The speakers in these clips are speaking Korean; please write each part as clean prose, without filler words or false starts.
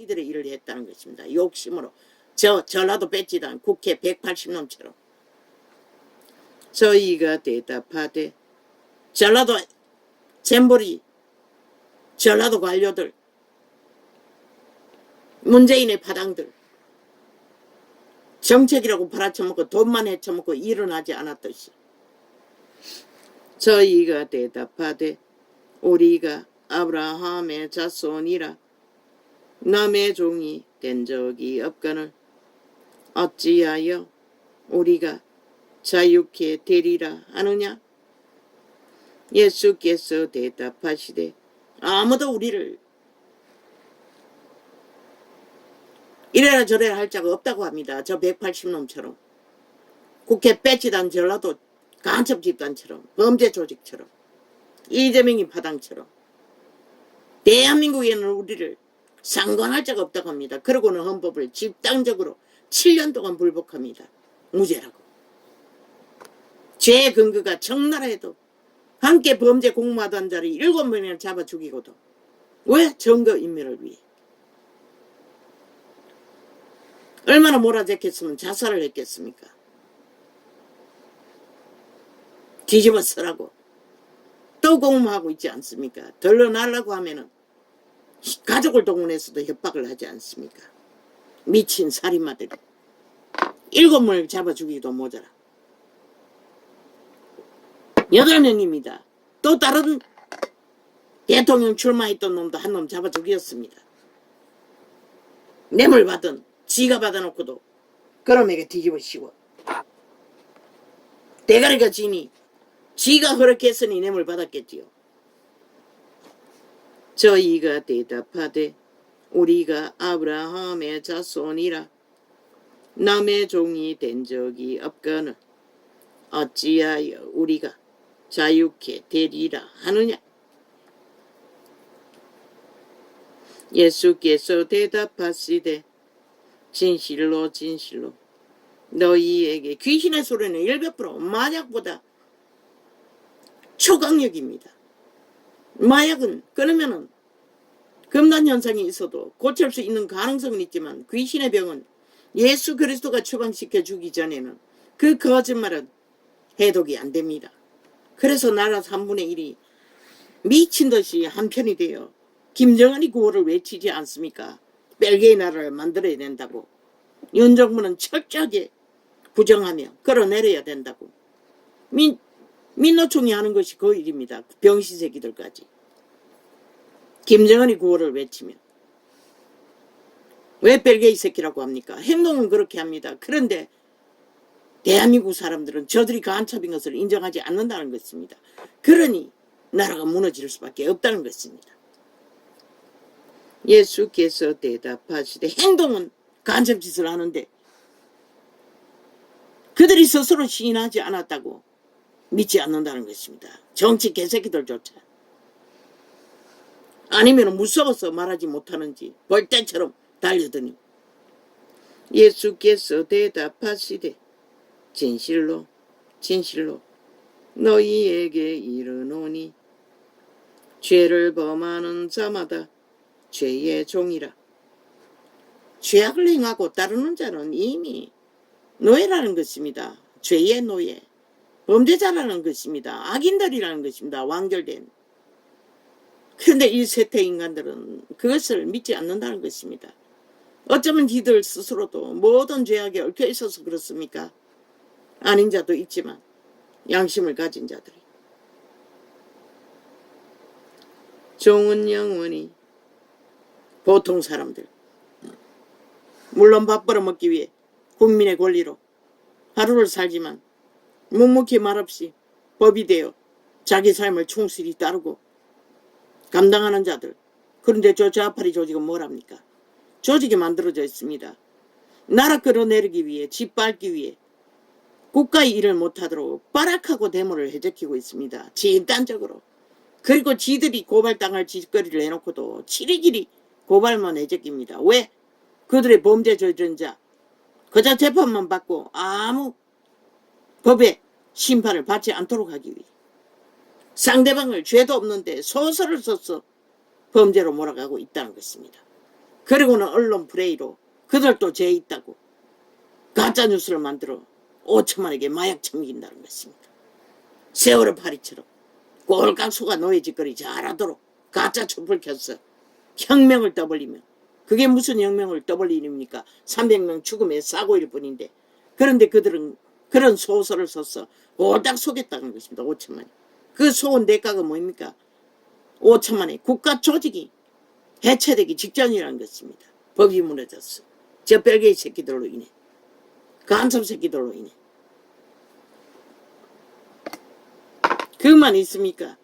자기들의 일을 했다는 것입니다. 욕심으로. 전라도 뺏지단 국회 180놈처럼. 저희가 대답하되 전라도 잼버리 전라도 관료들 문재인의 파당들 정책이라고 팔아쳐먹고 돈만 헤쳐먹고 일어나지 않았듯이 저희가 대답하되 우리가 아브라함의 자손이라 남의 종이 된 적이 없거늘 어찌하여 우리가 자유케 되리라 하느냐. 예수께서 대답하시되 아무도 우리를 이래라 저래라 할 자가 없다고 합니다. 저 180놈처럼 국회 뺏지단 전라도 간첩 집단처럼 범죄 조직처럼 이재명이 파당처럼 대한민국에는 우리를 상관할 자가 없다고 합니다. 그러고는 헌법을 집단적으로 7년 동안 불복합니다. 무죄라고. 죄의 근거가 적나라해도 함께 범죄 공모하던 자를 7명이나 잡아 죽이고도 왜? 증거인멸을 위해. 얼마나 몰아제꼈으면 자살을 했겠습니까? 뒤집어 쓰라고. 또 공모하고 있지 않습니까? 덜러나려고 하면은 가족을 동원해서도 협박을 하지 않습니까? 미친 살인마들이 7명을 잡아 죽이기도 모자라. 8명입니다. 또 다른 대통령 출마했던 놈도 한 놈 잡아 죽였습니다. 뇌물 받은 지가 받아놓고도 그놈에게 뒤집어 씌워. 대가리가 지니 지가 허락했으니 뇌물 받았겠지요. 저희가 대답하되 우리가 아브라함의 자손이라 남의 종이 된 적이 없거늘 어찌하여 우리가 자유케 되리라 하느냐. 예수께서 대답하시되 진실로 진실로 너희에게 귀신의 소리는 100% 마약보다 초강력입니다. 마약은 끊으면은 금단 현상이 있어도 고칠 수 있는 가능성은 있지만 귀신의 병은 예수 그리스도가 처방시켜 주기 전에는 그 거짓말은 해독이 안 됩니다. 그래서 나라 3분의 1이 미친 듯이 한편이 되어 김정은이 구호를 외치지 않습니까? 벨기에 나라를 만들어야 된다고. 윤 정부는 철저하게 부정하며 끌어내려야 된다고. 민노총이 하는 것이 그 일입니다. 병신새끼들까지. 김정은이 구호를 외치면. 왜 벨기에 새끼라고 합니까? 행동은 그렇게 합니다. 그런데 대한민국 사람들은 저들이 간첩인 것을 인정하지 않는다는 것입니다. 그러니 나라가 무너질 수밖에 없다는 것입니다. 예수께서 대답하시되 행동은 간첩짓을 하는데 그들이 스스로 시인하지 않았다고 믿지 않는다는 것입니다. 정치 개새끼들조차. 아니면 무서워서 말하지 못하는지 벌떼처럼 달려드니. 예수께서 대답하시되 진실로 진실로 너희에게 이르노니 죄를 범하는 자마다 죄의 종이라. 죄악을 행하고 따르는 자는 이미 노예라는 것입니다. 죄의 노예. 범죄자라는 것입니다. 악인들이라는 것입니다. 완결된. 그런데 이 세태 인간들은 그것을 믿지 않는다는 것입니다. 어쩌면 이들 스스로도 모든 죄악에 얽혀 있어서 그렇습니까? 아닌 자도 있지만 양심을 가진 자들이. 종은 영원히 보통 사람들. 물론 밥 벌어먹기 위해 국민의 권리로 하루를 살지만 묵묵히 말없이 법이 되어 자기 삶을 충실히 따르고 감당하는 자들. 그런데 저 좌파리 조직은 뭐랍니까? 조직이 만들어져 있습니다. 나라 끌어내리기 위해 짓밟기 위해 국가의 일을 못하도록 빠락하고 데모를 해제키고 있습니다. 집단적으로. 그리고 지들이 고발당할 짓거리를 해놓고도 치리기리 고발만 해제깁니다. 왜? 그들의 범죄 저지른 자 그저 재판만 받고 아무 법의 심판을 받지 않도록 하기 위해 상대방을 죄도 없는데 소설을 써서 범죄로 몰아가고 있다는 것입니다. 그리고는 언론 플레이로 그들도 죄 있다고 가짜뉴스를 만들어 5천만에게 마약 처먹인다는 것입니다. 세월호 파리처럼 꼴깍 속아 노예짓거리 잘하도록 가짜 촛불 켰어. 혁명을 떠벌리면 그게 무슨 혁명을 떠벌릴 일입니까? 300명 죽음의 사고일 뿐인데. 그런데 그들은 그런 소설을 써서 꼴딱 속였다는 것입니다. 5천만이. 그 속은 대가가 뭡니까? 5천만의 국가 조직이 해체되기 직전이라는 것입니다. 법이 무너졌어. 저 뺄개이 새끼들로 인해. 간섭 새끼들로 인해. 그만 있습니까?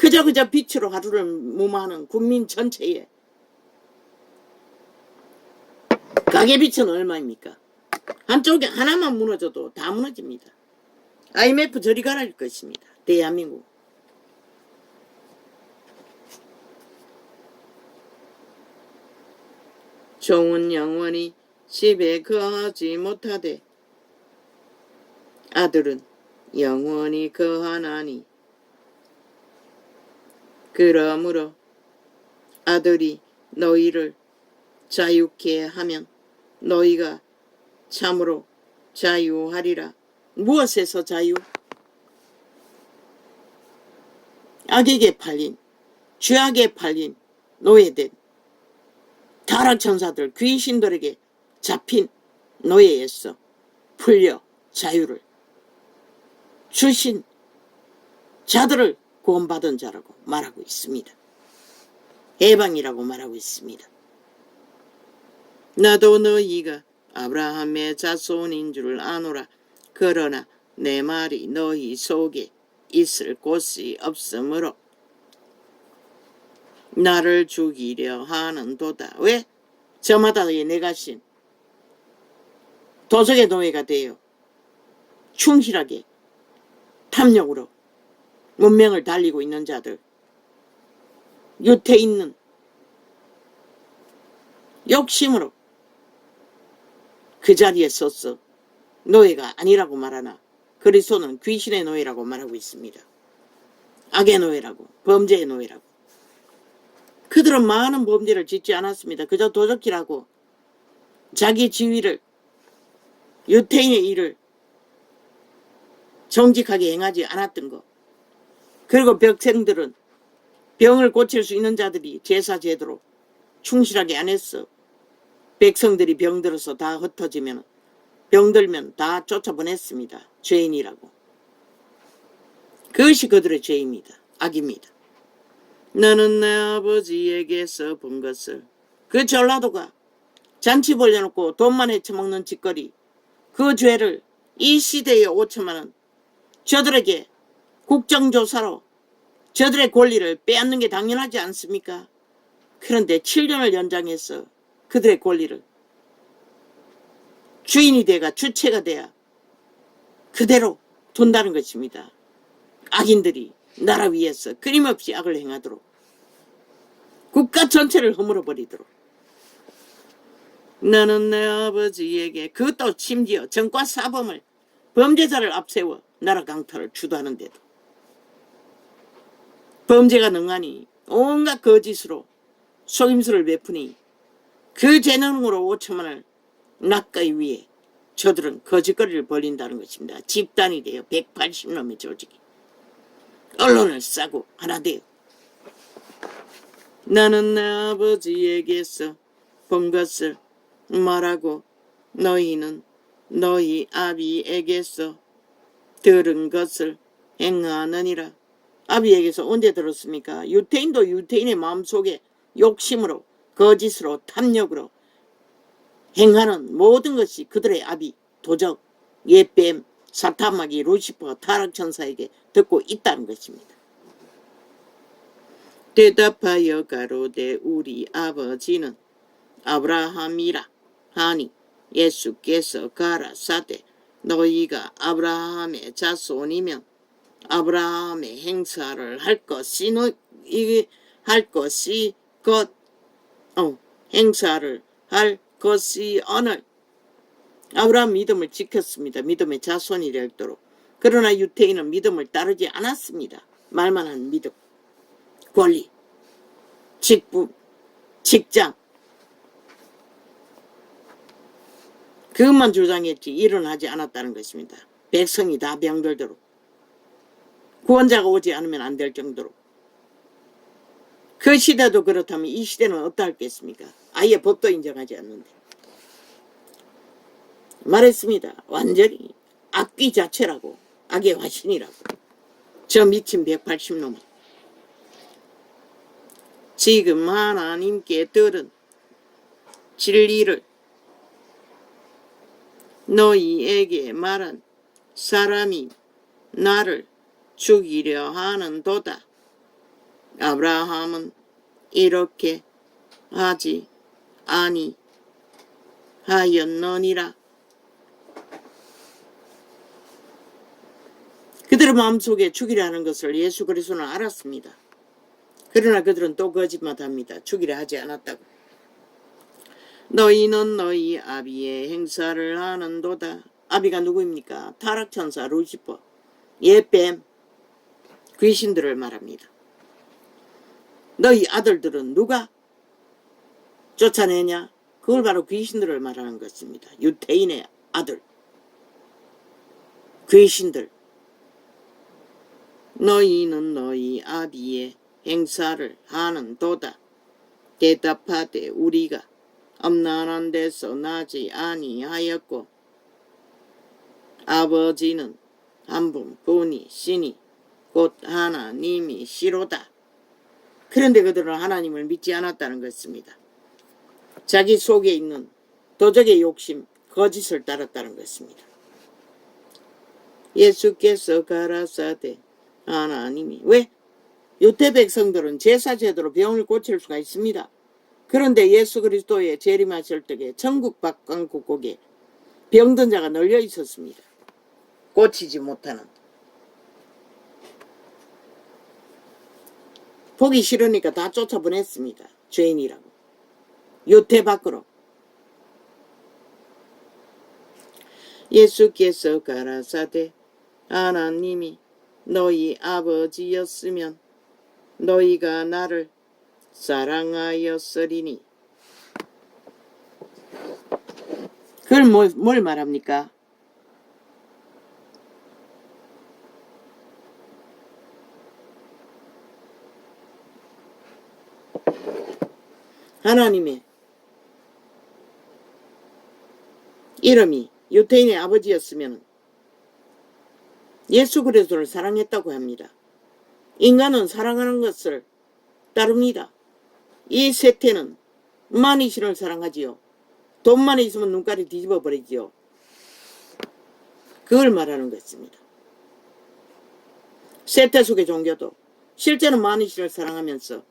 그저 빛으로 하루를 무마하는 국민 전체에 가계비치는 얼마입니까? 한쪽에 하나만 무너져도 다 무너집니다. IMF 저리 가라일 것입니다. 대한민국. 종은 영원히 집에 거하지 못하되 아들은 영원히 거하나니 그러므로 아들이 너희를 자유케 하면 너희가 참으로 자유하리라. 무엇에서 자유? 악에게 팔린, 죄악에 팔린 노예된 타락천사들, 귀신들에게 잡힌 노예에서 풀려 자유를 주신 자들을 구원받은 자라고 말하고 있습니다. 해방이라고 말하고 있습니다. 나도 너희가 아브라함의 자손인 줄 아노라. 그러나 내 말이 너희 속에 있을 곳이 없으므로 나를 죽이려 하는도다. 왜? 저마다 내가 신 도적의 노예가 되어 충실하게 탐욕으로 문명을 달리고 있는 자들, 유태 있는 욕심으로 그 자리에 섰어. 노예가 아니라고 말하나 그리스도는 귀신의 노예라고 말하고 있습니다. 악의 노예라고, 범죄의 노예라고. 그들은 많은 범죄를 짓지 않았습니다. 그저 도적질하고 자기 지위를, 유태인의 일을 정직하게 행하지 않았던 것. 그리고 백성들은 병을 고칠 수 있는 자들이 제사 제도로 충실하게 안 했어. 백성들이 병들어서 다 흩어지면, 병들면 다 쫓아보냈습니다. 죄인이라고. 그것이 그들의 죄입니다. 악입니다. 나는 내 아버지에게서 본 것을, 그 전라도가 잔치 벌려놓고 돈만 헤쳐먹는 짓거리, 그 죄를 이 시대에 5천만 원 저들에게 국정조사로 저들의 권리를 빼앗는 게 당연하지 않습니까? 그런데 7년을 연장해서 그들의 권리를 주인이 돼가 주체가 돼야 그대로 둔다는 것입니다. 악인들이 나라 위에서 끊임없이 악을 행하도록, 국가 전체를 허물어버리도록. 나는 내 아버지에게, 그것도 심지어 정과 사범을, 범죄자를 앞세워 나라 강탈을 주도하는데도 범죄가 능하니 온갖 거짓으로 속임수를 베푸니 그 재능으로 5천만을 낚기 위해 저들은 거짓거리를 벌린다는 것입니다. 집단이 되어 180놈의 조직이 언론을 싸고 하나 되어 나는 내 아버지에게서 본 것을 말하고 너희는 너희 아비에게서 들은 것을 행하느니라. 아비에게서 언제 들었습니까? 유태인도 유태인의 마음속에 욕심으로, 거짓으로, 탐욕으로 행하는 모든 것이 그들의 아비, 도적, 옛뱀, 사타마귀, 루시퍼, 타락천사에게 듣고 있다는 것입니다. 대답하여 가로되 우리 아버지는 아브라함이라 하니 예수께서 가라사대 너희가 아브라함의 자손이면 아브라함의 행사를 행사를 할 것이 오늘. 아브라함 믿음을 지켰습니다. 믿음의 자손이 되도록. 그러나 유태인은 믿음을 따르지 않았습니다. 말만 한 믿음, 권리, 직분, 직장, 그것만 주장했지 일어나지 않았다는 것입니다. 백성이 다 병들도록, 구원자가 오지 않으면 안 될 정도로. 그 시대도 그렇다면 이 시대는 어떠하겠습니까? 아예 법도 인정하지 않는데. 말했습니다. 완전히 악귀 자체라고, 악의 화신이라고. 저 미친 180놈은. 지금 하나님께 들은 진리를 너희에게 말한 사람이 나를 죽이려 하는도다. 아브라함은 이렇게 하지 아니하였느니라. 그들의 마음속에 죽이려 하는 것을 예수 그리스도는 알았습니다. 그러나 그들은 또 거짓말합니다. 죽이려 하지 않았다고. 너희는 너희 아비의 행사를 하는도다. 아비가 누구입니까? 타락천사 루시퍼, 예뱀, 귀신들을 말합니다. 너희 아들들은 누가 쫓아내냐? 그걸 바로 귀신들을 말하는 것입니다. 유태인의 아들, 귀신들. 너희는 너희 아비의 행사를 하는도다. 대답하되 우리가 엄난한 데서 나지 아니하였고 아버지는 한 분뿐이시니 곧 하나님이시로다. 그런데 그들은 하나님을 믿지 않았다는 것입니다. 자기 속에 있는 도적의 욕심, 거짓을 따랐다는 것입니다. 예수께서 가라사대 하나님이, 왜? 유대 백성들은 제사 제도로 병을 고칠 수가 있습니다. 그런데 예수 그리스도의 재림하실 때에 천국 박강국국에 병든 자가 널려 있었습니다. 고치지 못하는. 보기 싫으니까 다 쫓아보냈습니다. 죄인이라고. 유태 밖으로. 예수께서 가라사대 하나님이 너희 아버지였으면 너희가 나를 사랑하였으리니. 그걸 뭘 말합니까? 하나님의 이름이 유태인의 아버지였으면 예수 그리스도를 사랑했다고 합니다. 인간은 사랑하는 것을 따릅니다. 이 세태는 많이 신을 사랑하지요. 돈만 있으면 눈깔이 뒤집어 버리지요. 그걸 말하는 것입니다. 세태 속의 종교도 실제는 많이 신을 사랑하면서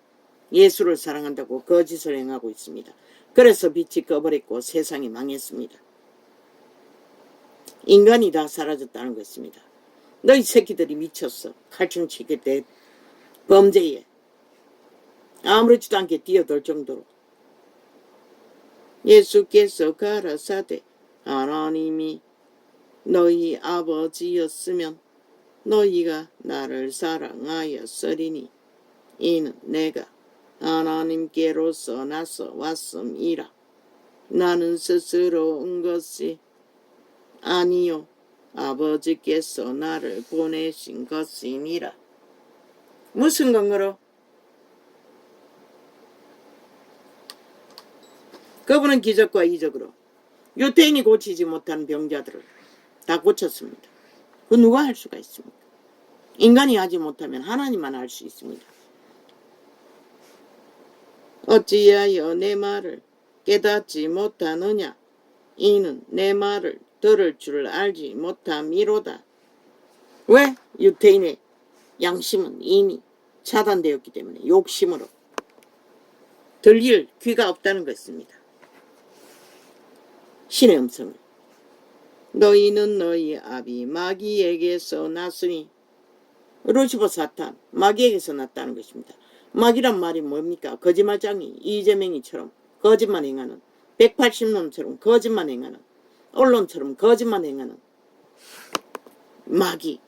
예수를 사랑한다고 거짓을 행하고 있습니다. 그래서 빛이 꺼버렸고 세상이 망했습니다. 인간이 다 사라졌다는 것입니다. 너희 새끼들이 미쳤어. 칼춤 치게 돼 범죄에 아무렇지도 않게 뛰어들 정도로. 예수께서 가라사대 하나님이 너희 아버지였으면 너희가 나를 사랑하였으리니 이는 내가 하나님께로서 나서 왔음이라. 나는 스스로 온 것이 아니요 아버지께서 나를 보내신 것이니라. 무슨 근거로? 그분은 기적과 이적으로 유태인이 고치지 못한 병자들을 다 고쳤습니다. 그 누가 할 수가 있습니까? 인간이 하지 못하면 하나님만 할 수 있습니다. 어찌하여 내 말을 깨닫지 못하느냐? 이는 내 말을 들을 줄 알지 못함이로다. 왜? 유태인의 양심은 이미 차단되었기 때문에 욕심으로 들릴 귀가 없다는 것입니다. 신의 음성을. 너희는 너희 아비 마귀에게서 났으니, 루시퍼 사탄 마귀에게서 났다는 것입니다. 마귀란 말이 뭡니까? 거짓말장이 이재명이처럼 거짓말 행하는, 180놈처럼 거짓말 행하는, 언론처럼 거짓말 행하는 마귀.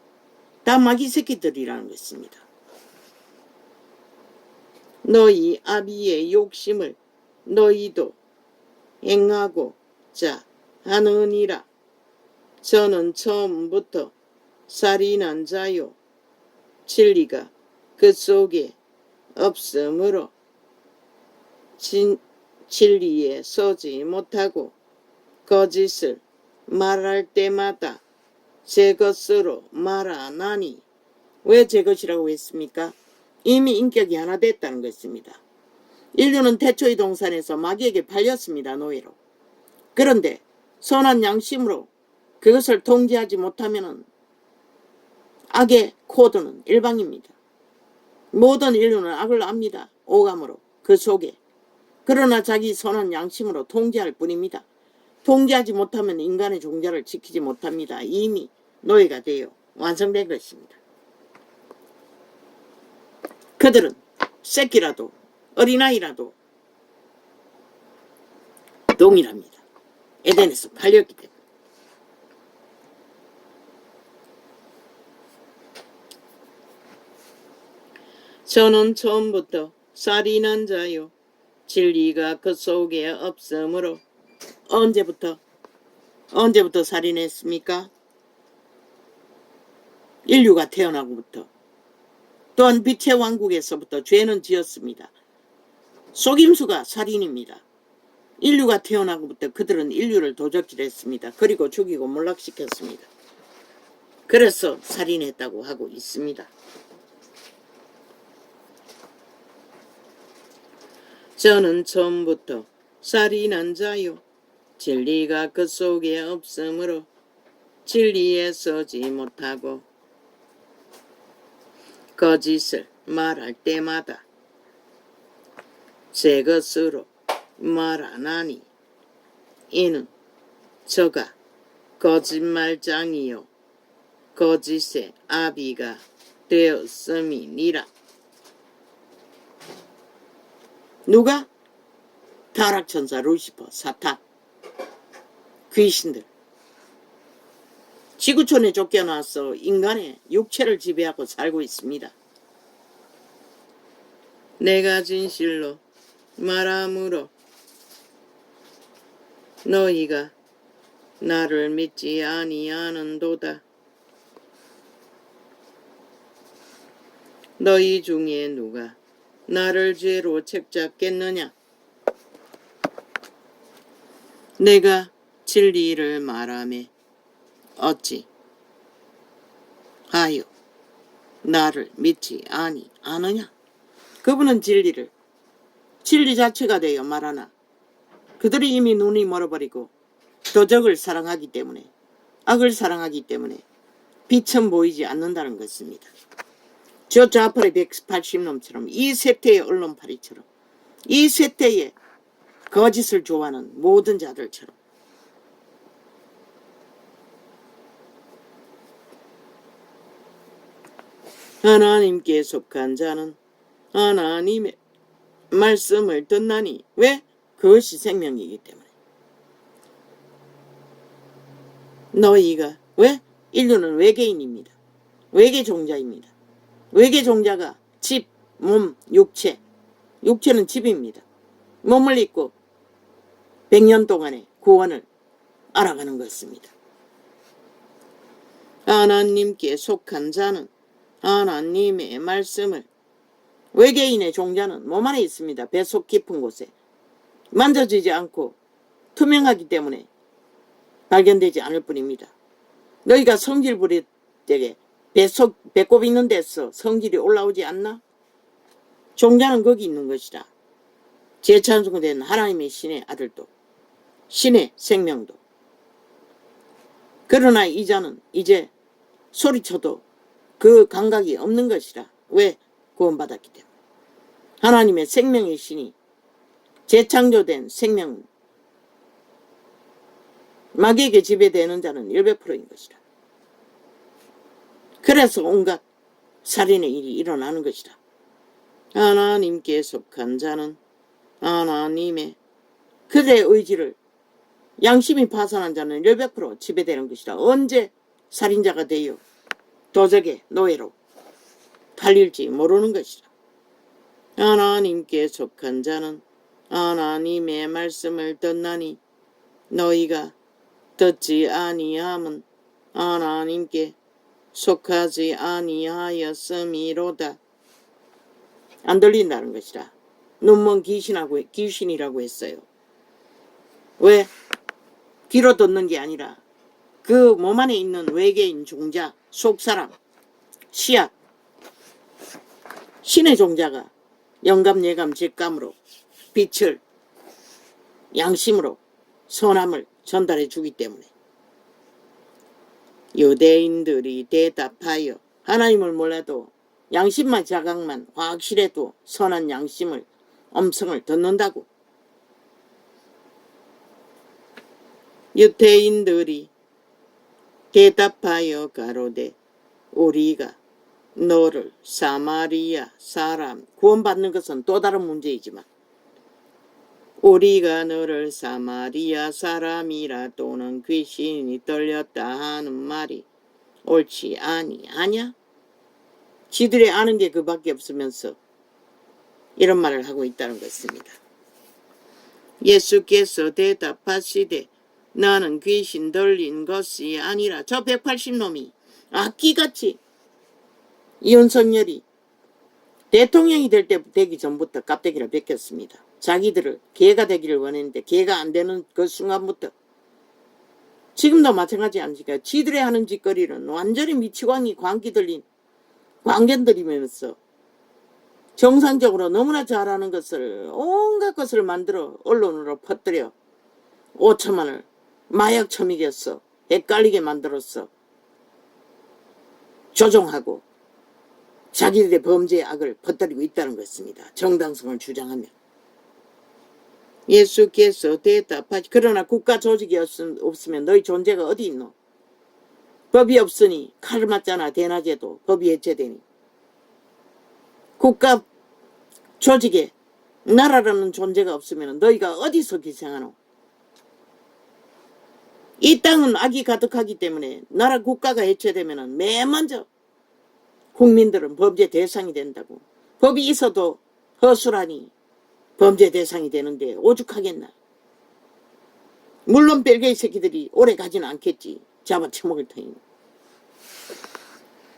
다 마귀 새끼들이라는 것입니다. 너희 아비의 욕심을 너희도 행하고자 하느니라. 저는 처음부터 살인한 자요 진리가 그 속에 없으므로 진리에 서지 못하고 거짓을 말할 때마다 제 것으로 말하나니. 왜 제 것이라고 했습니까? 이미 인격이 하나 됐다는 것입니다. 인류는 태초의 동산에서 마귀에게 팔렸습니다. 노예로. 그런데 선한 양심으로 그것을 통제하지 못하면 악의 코드는 일방입니다. 모든 인류는 악을 압니다. 오감으로 그 속에. 그러나 자기 선한 양심으로 통제할 뿐입니다. 통제하지 못하면 인간의 종자를 지키지 못합니다. 이미 노예가 되어 완성된 것입니다. 그들은 새끼라도 어린아이라도 동일합니다. 에덴에서 팔렸기 때문에. 저는 처음부터 살인한 자요 진리가 그 속에 없으므로. 언제부터 살인했습니까? 인류가 태어나고부터. 또한 빛의 왕국에서부터 죄는 지었습니다. 속임수가 살인입니다. 인류가 태어나고부터 그들은 인류를 도적질했습니다. 그리고 죽이고 몰락시켰습니다. 그래서 살인했다고 하고 있습니다. 저는 처음부터 살인한 자요 진리가 그 속에 없으므로 진리에 서지 못하고 거짓을 말할 때마다 제 것으로 말하나니. 이는 저가 거짓말장이요 거짓의 아비가 되었음이니라. 누가? 타락천사 루시퍼, 사탄, 귀신들. 지구촌에 쫓겨나서 인간의 육체를 지배하고 살고 있습니다. 내가 진실로 말하므로 너희가 나를 믿지 아니하는도다. 너희 중에 누가 나를 죄로 책잡겠느냐? 내가 진리를 말하매 어찌 하여 나를 믿지 아니하느냐? 그분은 진리 자체가 되어 말하나 그들이 이미 눈이 멀어버리고 도적을 사랑하기 때문에, 악을 사랑하기 때문에 빛은 보이지 않는다는 것입니다. 저 좌팔의 180놈처럼, 이 세태의 언론파리처럼, 이 세태의 거짓을 좋아하는 모든 자들처럼. 하나님께 속한 자는 하나님의 말씀을 듣나니. 왜? 그것이 생명이기 때문에. 너희가 왜? 인류는 외계인입니다. 외계 종자입니다. 외계 종자가 집, 몸, 육체. 육체는 집입니다. 몸을 입고 100년 동안의 구원을 알아가는 것입니다. 하나님께 속한 자는 하나님의 말씀을. 외계인의 종자는 몸 안에 있습니다. 뱃속 깊은 곳에. 만져지지 않고 투명하기 때문에 발견되지 않을 뿐입니다. 너희가 성질 부릴 때에 배꼽 있는 데서 성질이 올라오지 않나? 종자는 거기 있는 것이라. 재찬송된 하나님의 신의 아들도, 신의 생명도. 그러나 이 자는 이제 소리쳐도 그 감각이 없는 것이라. 왜? 구원받았기 때문에. 하나님의 생명의 신이 재창조된 생명, 마귀에게 지배되는 자는 100%인 것이라. 그래서 온갖 살인의 일이 일어나는 것이라. 하나님께 속한 자는 하나님의 그들의 의지를, 양심이 파산한 자는 100% 지배되는 것이라. 언제 살인자가 되어 도적의 노예로 팔릴지 모르는 것이라. 하나님께 속한 자는 하나님의 말씀을 듣나니 너희가 듣지 아니함은 하나님께 속하지 아니하였음이로다. 안 들린다는 것이라. 눈먼 귀신이라고 했어요. 왜? 귀로 듣는 게 아니라 그 몸 안에 있는 외계인 종자, 속사람, 씨앗, 신의 종자가 영감, 예감, 직감으로 빛을 양심으로 선함을 전달해 주기 때문에 유대인들이 대답하여 하나님을 몰라도 양심만 자각만 확실해도 선한 양심을 음성을 듣는다고. 유대인들이 대답하여 가로되 우리가 너를 사마리아 사람, 구원받는 것은 또 다른 문제이지만 우리가 너를 사마리아 사람이라 또는 귀신이 들렸다 하는 말이 옳지 아니하냐? 지들이 아는 게 그밖에 없으면서 이런 말을 하고 있다는 것입니다. 예수께서 대답하시되 나는 귀신 들린 것이 아니라 저 180놈이 악기같이 윤석열이 대통령이 되기 전부터 깝대기를 베꼈습니다. 자기들을 개가 되기를 원했는데 개가 안 되는 그 순간부터 지금도 마찬가지 아닙니까? 지들이 하는 짓거리는 완전히 미치광이 광기 들린 광견들이면서 정상적으로 너무나 잘하는 것을 온갖 것을 만들어 언론으로 퍼뜨려 5천만을 마약 처먹였어. 헷갈리게 만들었어. 조종하고 자기들의 범죄의 악을 퍼뜨리고 있다는 것입니다. 정당성을 주장하며. 예수께서 대답하시 그러나 국가 조직이 없으면 너희 존재가 어디 있노? 법이 없으니 칼을 맞잖아. 대낮에도 법이 해체되니. 국가 조직에 나라라는 존재가 없으면 너희가 어디서 기생하노? 이 땅은 악이 가득하기 때문에 나라 국가가 해체되면 맨 먼저 국민들은 범죄 대상이 된다고. 법이 있어도 허술하니 범죄 대상이 되는데 오죽하겠나. 물론 벨기에 새끼들이 오래 가지는 않겠지. 잡아쳐먹을 테니.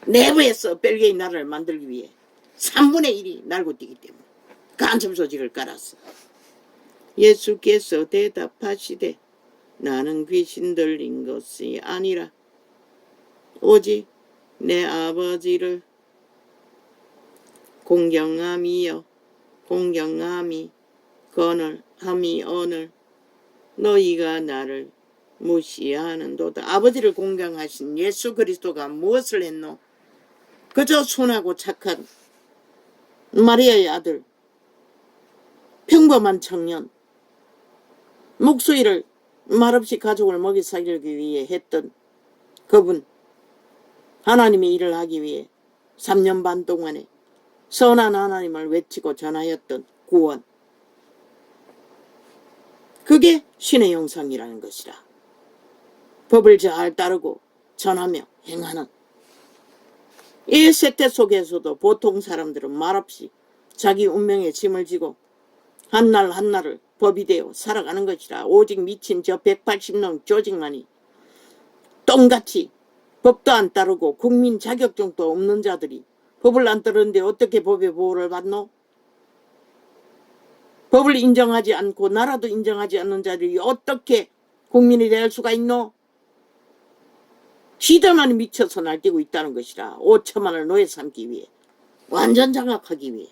내부에서 벨기에 나라를 만들기 위해 3분의 1이 날고 뛰기 때문에 간첩 조직을 깔았어. 예수께서 대답하시되 나는 귀신 들린 것이 아니라 오직 내 아버지를 공경함이요 공경함이 거늘 함이 오늘 너희가 나를 무시하는도다. 아버지를 공경하신 예수 그리스도가 무엇을 했노? 그저 순하고 착한 마리아의 아들 평범한 청년 목수일을 말없이 가족을 먹이 살리기 위해 했던 그분 하나님의 일을 하기 위해 3년 반 동안에 선한 하나님을 외치고 전하였던 구원 그게 신의 형상이라는 것이라. 법을 잘 따르고 전하며 행하는 이 세태 속에서도 보통 사람들은 말없이 자기 운명에 짐을 지고 한날 한날을 법이 되어 살아가는 것이라. 오직 미친 저 180놈 조직만이 똥같이 법도 안 따르고 국민 자격증도 없는 자들이 법을 안 따르는데 어떻게 법의 보호를 받노? 법을 인정하지 않고 나라도 인정하지 않는 자들이 어떻게 국민이 될 수가 있노? 지들만 미쳐서 날뛰고 있다는 것이라. 5천만을 노예 삼기 위해 완전 장악하기 위해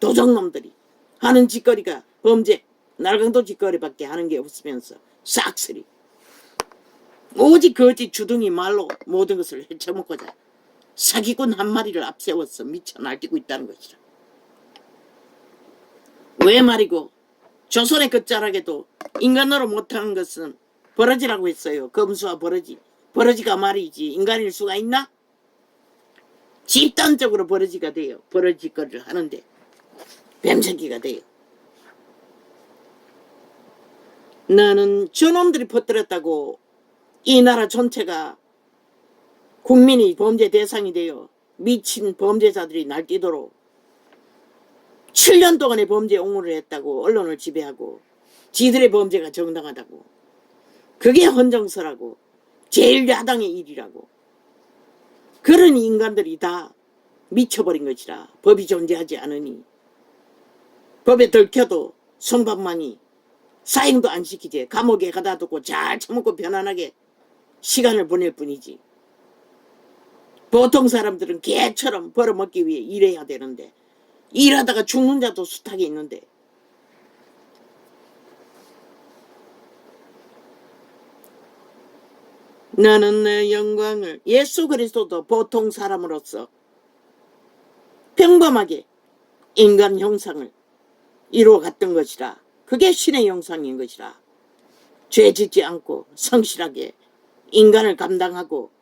도적놈들이 하는 짓거리가 범죄 날강도 짓거리밖에 하는 게 없으면서 싹쓸이 오직 거짓 주둥이 말로 모든 것을 헤쳐먹고자 사기꾼 한 마리를 앞세워서 미쳐 날뛰고 있다는 것이라. 왜 말이고 조선의 끝자락에도 인간으로 못하는 것은 버러지라고 했어요. 검수와 버러지. 버러지가 말이지 인간일 수가 있나? 집단적으로 버러지가 돼요. 버러지거리를 하는데 뱀새끼가 돼요. 나는 저놈들이 퍼뜨렸다고 이 나라 전체가 국민이 범죄 대상이 되어 미친 범죄자들이 날뛰도록 7년 동안의 범죄에 옹호를 했다고 언론을 지배하고 지들의 범죄가 정당하다고. 그게 헌정서라고. 제일 야당의 일이라고. 그런 인간들이 다 미쳐버린 것이라. 법이 존재하지 않으니. 법에 들켜도 손밥만이 사형도 안 시키지. 감옥에 가다 두고 잘 처먹고 편안하게 시간을 보낼 뿐이지. 보통 사람들은 개처럼 벌어먹기 위해 일해야 되는데 일하다가 죽는 자도 숱하게 있는데. 나는 내 영광을, 예수 그리스도도 보통 사람으로서 평범하게 인간 형상을 이루어갔던 것이라. 그게 신의 형상인 것이라. 죄 짓지 않고 성실하게 인간을 감당하고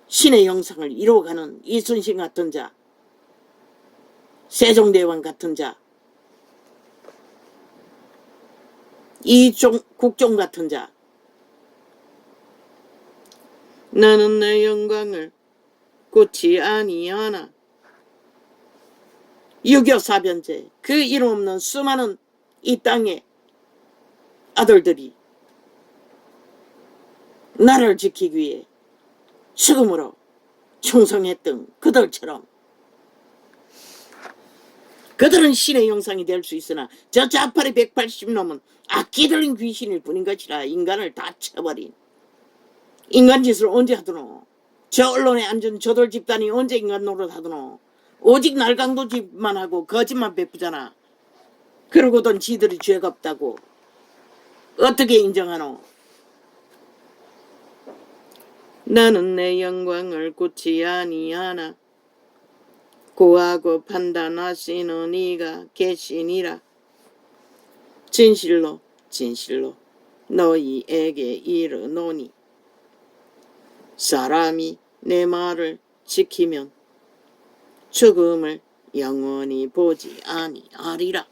신의 형상을 이루어가는 이순신 같은 자, 세종대왕 같은 자, 국종 같은 자. 나는 내 영광을 굳이 아니하나. 6.25 사변제, 그 이름 없는 수많은 이 땅의 아들들이 나라를 지키기 위해 죽음으로 충성했던 그들처럼 그들은 신의 형상이 될 수 있으나 저 자파리 180놈은 악기 들린 귀신일 뿐인 것이라. 인간을 다 쳐버린. 인간 짓을 언제 하더노? 저 언론에 앉은 저들 집단이 언제 인간 노릇 하더노? 오직 날강도짓만 하고 거짓만 베푸잖아. 그러고든 지들이 죄가 없다고 어떻게 인정하노? 나는 내 영광을 굳이 아니하나. 고하고 판단하시는 이가 계시니라. 진실로 진실로 너희에게 이르노니 사람이 내 말을 지키면 죽음을 영원히 보지 아니하리라.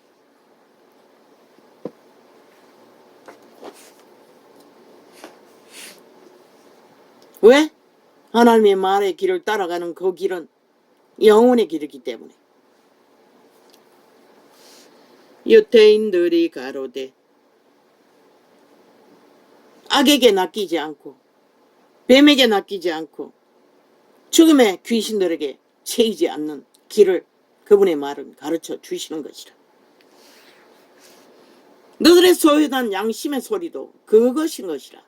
왜? 하나님의 말의 길을 따라가는 그 길은 영혼의 길이기 때문에. 유태인들이 가로되 악에게 낚이지 않고 뱀에게 낚이지 않고 죽음의 귀신들에게 채이지 않는 길을 그분의 말은 가르쳐 주시는 것이라. 너들의 소유한 양심의 소리도 그것인 것이라.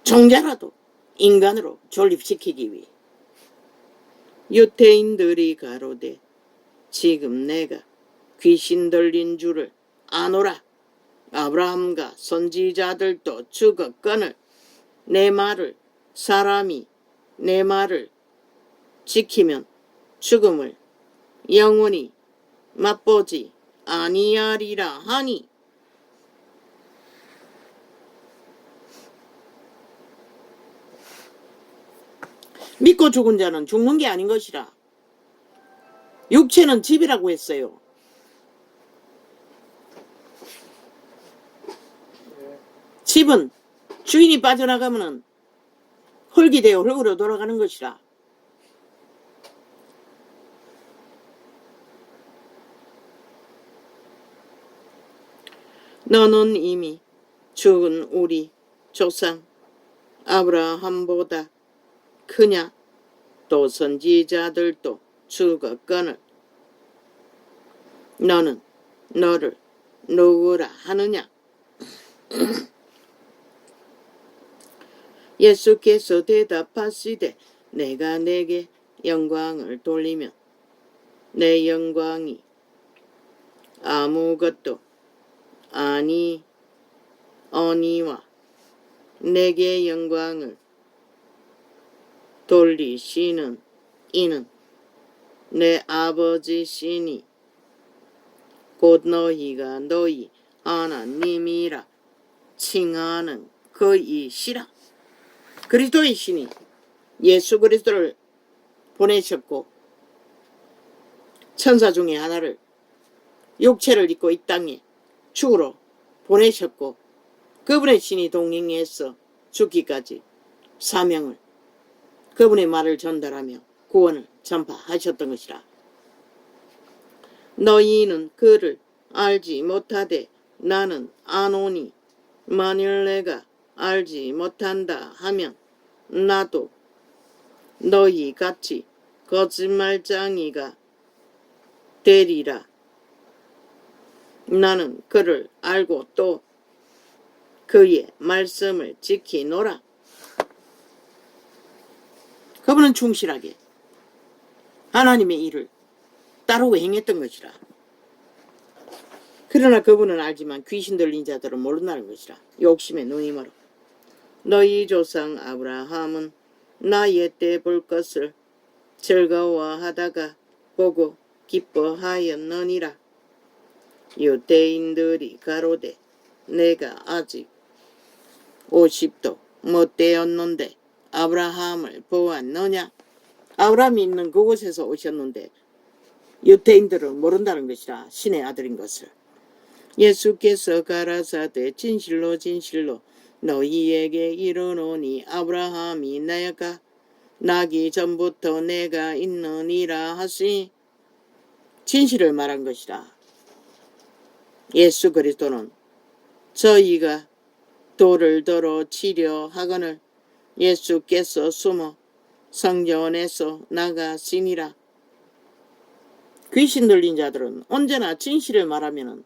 종자라도 인간으로 존립시키기 위해. 유태인들이 가로되 지금 내가 귀신 들린 줄을 아노라. 아브라함과 선지자들도 죽었거늘 내 말을 사람이 내 말을 지키면 죽음을 영원히 맛보지 아니하리라 하니. 믿고 죽은 자는 죽는 게 아닌 것이라. 육체는 집이라고 했어요. 집은 주인이 빠져나가면 흙이 되어 흙으로 돌아가는 것이라. 너는 이미 죽은 우리 조상 아브라함보다 크냐? 또 선지자들도 죽었거늘 너는 너를 누구라 하느냐? 예수께서 대답하시되 내가 내게 영광을 돌리면 내 영광이 아무것도 아니오니와 내게 영광을 돌리시는 이는 내 아버지시니 곧 너희가 너희 하나님이라 칭하는 그이시라. 그리스도의 신이 예수 그리스도를 보내셨고 천사 중에 하나를 육체를 입고 이 땅에 죽으러 보내셨고 그분의 신이 동행해서 죽기까지 사명을 그분의 말을 전달하며 구원을 전파하셨던 것이라. 너희는 그를 알지 못하되 나는 아노니 만일 내가 알지 못한다 하면 나도 너희 같이 거짓말쟁이가 되리라. 나는 그를 알고 또 그의 말씀을 지키노라. 그분은 충실하게 하나님의 일을 따르고 행했던 것이라. 그러나 그분은 알지만 귀신 들린 자들은 모른다는 것이라. 욕심의 누님으로. 너희 조상 아브라함은 나의 때 볼 것을 즐거워하다가 보고 기뻐하였느니라. 유대인들이 가로되 내가 아직 50도 못 되었는데 아브라함을 보았느냐. 아브라함이 있는 그곳에서 오셨는데 유대인들은 모른다는 것이라. 신의 아들인 것을. 예수께서 가라사대 진실로 진실로 너희에게 이르노니 아브라함이 내가 나기 전부터 내가 있느니라 하시니 진실을 말한 것이라. 예수 그리스도는 저희가 돌을 들어 치려 하거늘 예수께서 숨어 성전에서 나가시니라. 귀신 들린 자들은 언제나 진실을 말하면은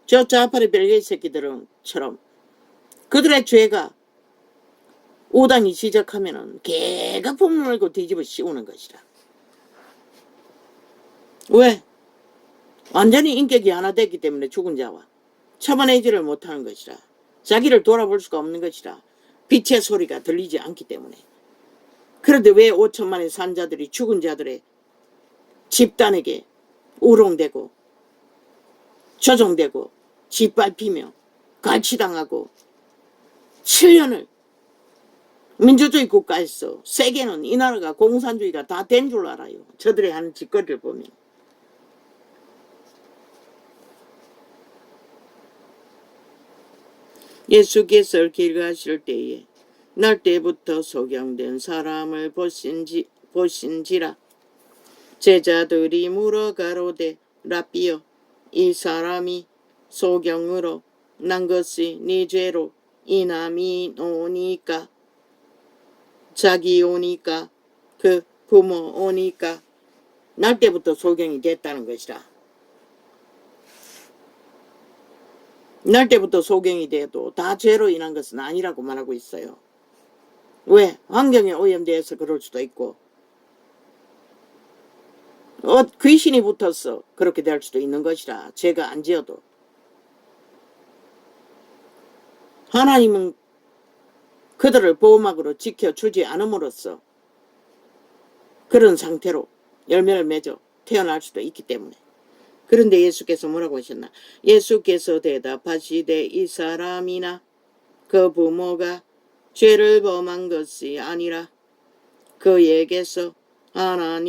저 좌파리 벨게이 새끼들처럼 그들의 죄가 오당이 시작하면은 개가 품 물고 뒤집어 씌우는 것이라. 왜? 완전히 인격이 하나 됐기 때문에 죽은 자와 처분하지를 못하는 것이라. 자기를 돌아볼 수가 없는 것이라. 빛의 소리가 들리지 않기 때문에. 그런데 왜 5천만의 산자들이 죽은 자들의 집단에게 우롱되고 조종되고 짓밟히며 갈취당하고 7년을 민주주의 국가에서 세계는 이 나라가 공산주의가 다 된 줄 알아요. 저들이 하는 짓거리를 보면. 예수께서 길 가실 때에 날 때부터 소경된 사람을 보신지라. 제자들이 물어 가로되 라삐여 이 사람이 소경으로 난 것이 네 죄로 이남이 오니까 자기 오니까 그 부모 오니까 날 때부터 소경이 됐다는 것이라. 날 때부터 소경이 돼도 다 죄로 인한 것은 아니라고 말하고 있어요. 왜? 환경에 오염되어서 그럴 수도 있고 귀신이 붙어서 그렇게 될 수도 있는 것이라. 죄가 안 지어도. 하나님은 그들을 보호막으로 지켜주지 않음으로써 그런 상태로 열매를 맺어 태어날 수도 있기 때문에. 그런데 예수께서 뭐라고 하셨나? 예수께서 대답하시되 이 사람이나 그 부모가 죄를 범한 것이 아니라 그에게서 하나님